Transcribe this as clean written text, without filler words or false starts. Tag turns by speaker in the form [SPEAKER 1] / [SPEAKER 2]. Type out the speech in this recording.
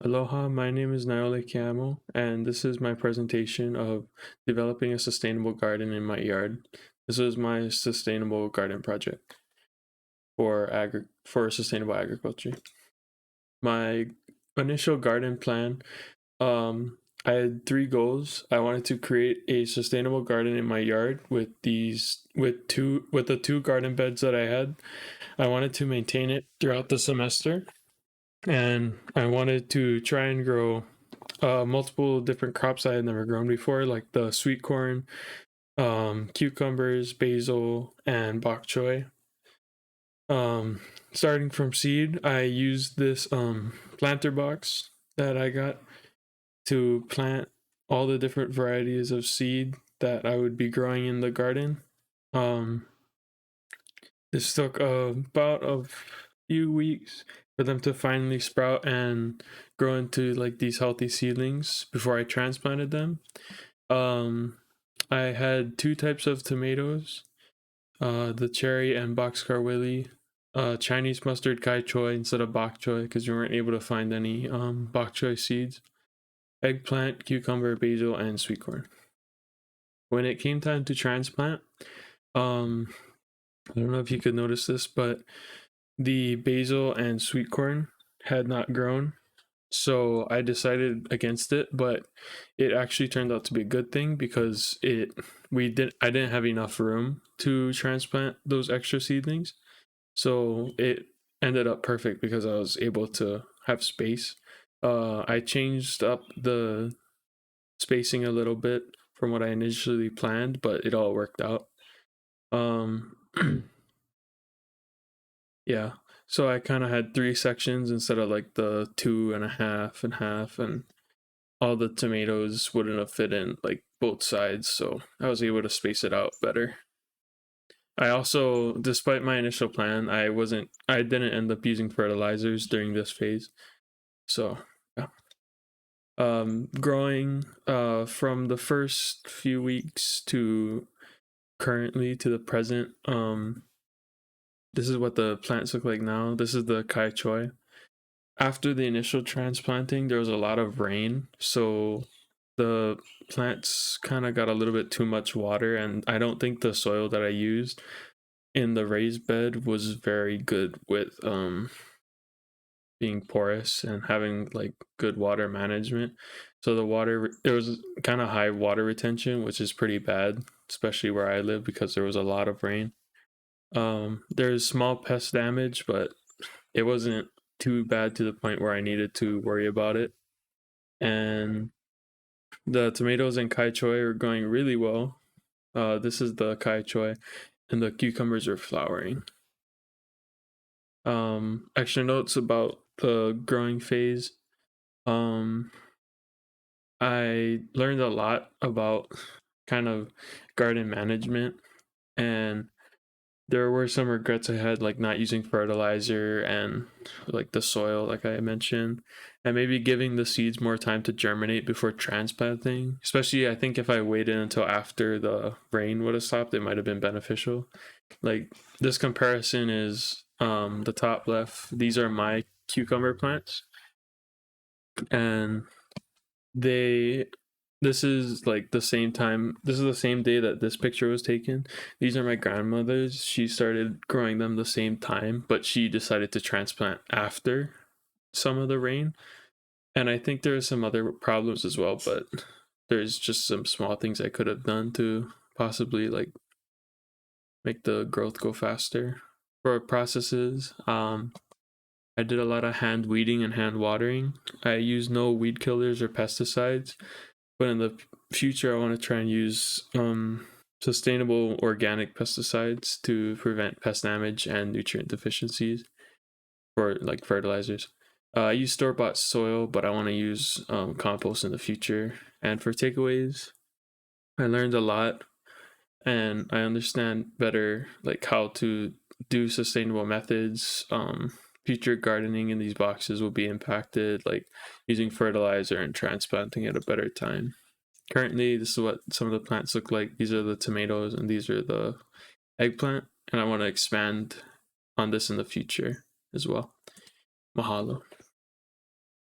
[SPEAKER 1] Aloha, my name is Nae'ole Keamo, and this is my presentation of developing a sustainable garden in my yard. This is my sustainable garden project for sustainable agriculture. My initial garden plan, I had three goals. I wanted to create a sustainable garden in my yard with the two garden beds that I had. I wanted to maintain it throughout the semester, and I wanted to try and grow multiple different crops I had never grown before, like the sweet corn, cucumbers, basil, and bok choy. Starting from seed, I used this planter box that I got to plant all the different varieties of seed that I would be growing in the garden. Um, this took about a few weeks for them to finally sprout and grow into like these healthy seedlings before I transplanted them. Um, I had two types of tomatoes, the cherry and boxcar willy, Chinese mustard kai choy instead of bok choy because we weren't able to find any bok choy seeds, eggplant, cucumber, basil, and sweet corn. When it came time to transplant, um, I don't know if you could notice this, but the basil and sweet corn had not grown. So I decided against it, but it actually turned out to be a good thing because I didn't have enough room to transplant those extra seedlings. So it ended up perfect because I was able to have space. I changed up the spacing a little bit from what I initially planned, but it all worked out. Um Yeah. So I kind of had three sections instead of like the two and half, and all the tomatoes wouldn't have fit in like both sides. So I was able to space it out better. I also, despite my initial plan, I didn't end up using fertilizers during this phase. So, yeah. Growing from the first few weeks to currently to the present, this is what the plants look like now. This is the kai choy. After the initial transplanting, there was a lot of rain, so the plants kind of got a little bit too much water, and I don't think the soil that I used in the raised bed was very good with being porous and having like good water management. So there was kind of high water retention, which is pretty bad, especially where I live because there was a lot of rain. There's small pest damage, but it wasn't too bad to the point where I needed to worry about it. And the tomatoes and kai choy are going really well. This is the kai choy, and the cucumbers are flowering. Extra notes about the growing phase. Um, I learned a lot about kind of garden management, and there were some regrets I had, like not using fertilizer and like the soil, like I mentioned, and maybe giving the seeds more time to germinate before transplanting. Especially, I think if I waited until after the rain would have stopped, it might have been beneficial. Like this comparison is the top left. These are my cucumber plants, and they this is like the same time, this is the same day that this picture was taken. These are my grandmother's. She started growing them the same time, but she decided to transplant after some of the rain, and I think there are some other problems as well, but there's just some small things I could have done to possibly like make the growth go faster. For processes, I did a lot of hand weeding and hand watering. I use no weed killers or pesticides, but in the future, I want to try and use sustainable organic pesticides to prevent pest damage and nutrient deficiencies for like fertilizers. I use store-bought soil, but I want to use compost in the future. And for takeaways, I learned a lot, and I understand better like how to do sustainable methods. Future gardening in these boxes will be impacted, like using fertilizer and transplanting at a better time. Currently, this is what some of the plants look like. These are the tomatoes and these are the eggplant, and I want to expand on this in the future as well. Mahalo.